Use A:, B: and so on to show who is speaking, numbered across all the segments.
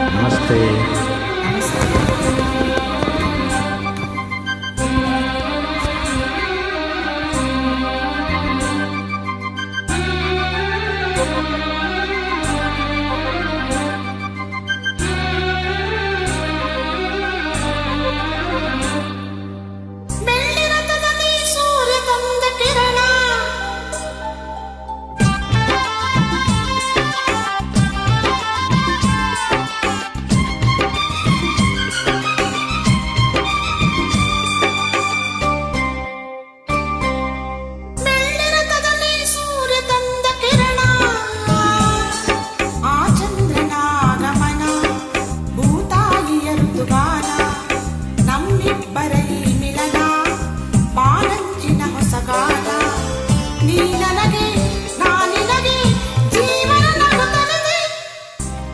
A: ನಮಸ್ತೆ.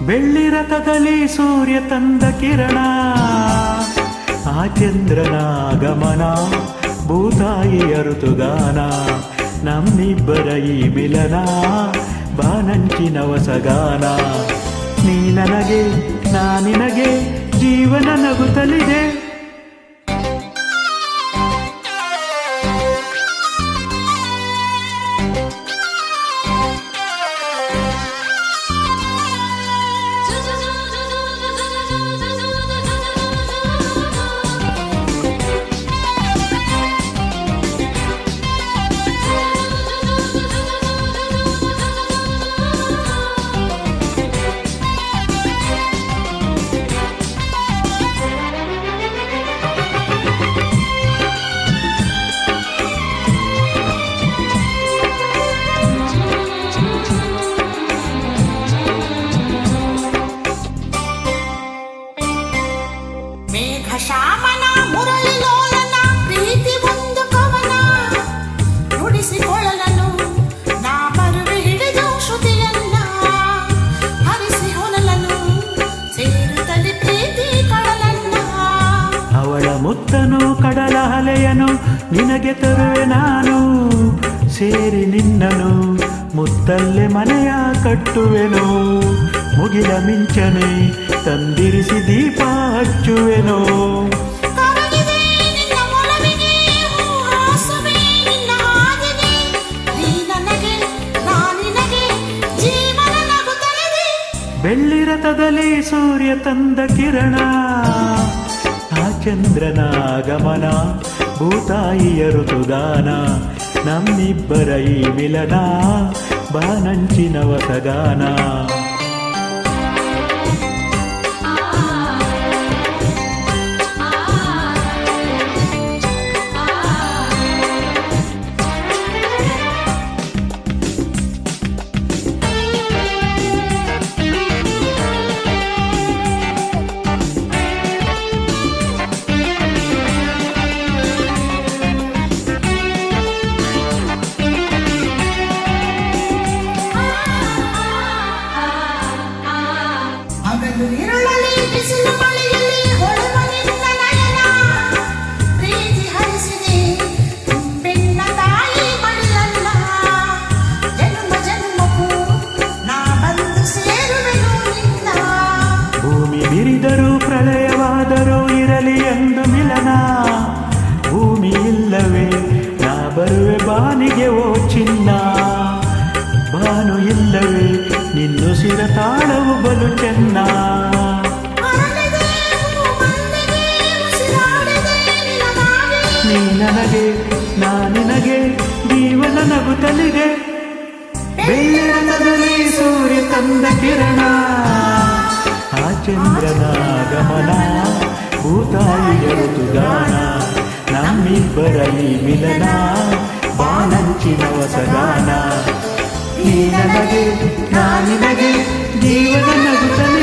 B: ಬೆಳ್ಳಿರಥದಲ್ಲಿ ಸೂರ್ಯ ತಂದ ಕಿರಣ, ಆ ಚಂದ್ರನ ಆಗಮನ, ಭೂತಾಯಿಯ ಋತುಗಾನ, ನಮ್ಮಿಬ್ಬರ ಈ ಮಿಲನ, ಬಾನಂಚಿನ ಹೊಸಗಾನ. ನೀ ನನಗೆ ನಾ ನಿನಗೆ ಜೀವನ ನಗುತ್ತಲಿದೆ.
C: ಶ್ಯಾಮನ ಮುರಳಿ ಲೋಲನ ಪ್ರೀತಿ ಒಂದು ಕವನ, ನುಡಿಸಿಕೊಳ್ಳಲು ನಾ ಬರುವೆ ಹಿಡಿದು ಶ್ರುತಿಯನ್ನ, ಹರಿಸಿ ಹೊನಲನು ಸೇರುತ್ತಲಿ ಪ್ರೀತಿ ಕಡಲನ್ನ.
B: ಅವಳ ಮುತ್ತನು ಕಡಲ ಅಲೆಯನು ನಿನಗೆ ತರುವೆ ನಾನು, ಸೇರಿ ನಿನ್ನನು ಮುತ್ತಲ್ಲೇ ಮನೆಯ ಕಟ್ಟುವೆನು. ಮುಗಿಲ ಮಿಂಚನೆ ತಂದಿರಿಸಿ ದೀಪ ಹಚ್ಚುವೆನು. ಬೆಳ್ಳಿರಥದಲ್ಲಿ ಸೂರ್ಯ ತಂದ ಕಿರಣ, ಆ ಚಂದ್ರನ ಆಗಮನ, ಭೂತಾಯಿಯ ಋತುಗಾನ, ನಮ್ಮಿಬ್ಬರ ಈ ಮಿಲನ, ಬಾನಂಚಿನ ಹೊಸಗಾನ.
C: ಇರುಳಲಿ ಬಿಸಿಲು ಮಳೆಯಲ್ಲಿ ಹೊಳೆವ ನಿನ್ನ ನಯನ, ಪ್ರೀತಿ ಹರಿಸಿದೆ ಬೆನ್ನ ತಾಯಿ ಮಡಿಲನ್ನ. ಜನ್ಮ ಜನ್ಮಕ್ಕೂ ನಾ ಬಂದು ಸೇರುವೆನು ನಿನ್ನ.
B: ಭೂಮಿ ಬಿರಿದರೂ ಪ್ರಳಯವಾದರೂ ಇರಲಿ ಎಂದು ಮಿಲನ, ಭೂಮಿ ಇಲ್ಲವೇ ನಾ ಬರುವೆ ಬಾನಿಗೆ ಓ ಚಿನ್ನ. ಬಾನು ಇಲ್ಲವೇ ನಿನ್ನುಸಿರ ತಾಳವು ಬಲು ಚೆನ್ನ. ನೀ ನನಗೆ ನಾ ನಿನಗೆ ಜೀವನ ನಗುತ್ತಲಿದೆ. ಬೆಳ್ಳಿರಥದಲ್ಲಿ ಸೂರ್ಯ ತಂದ ಕಿರಣ, ಆ ಚಂದ್ರನ ಆಗಮನ, ಭೂತಾಯಿಯ ಋತುಗಾನ, ನಮ್ಮಿಬ್ಬರ ಈ ಮಿಲನ, ಬಾನಂಚಿನ ಹೊಸಗಾನ. ನೀ ನನಗೆ ನಾ ನಿನಗೆ ಜೀವನ ನಗುತ್ತಲಿದೆ.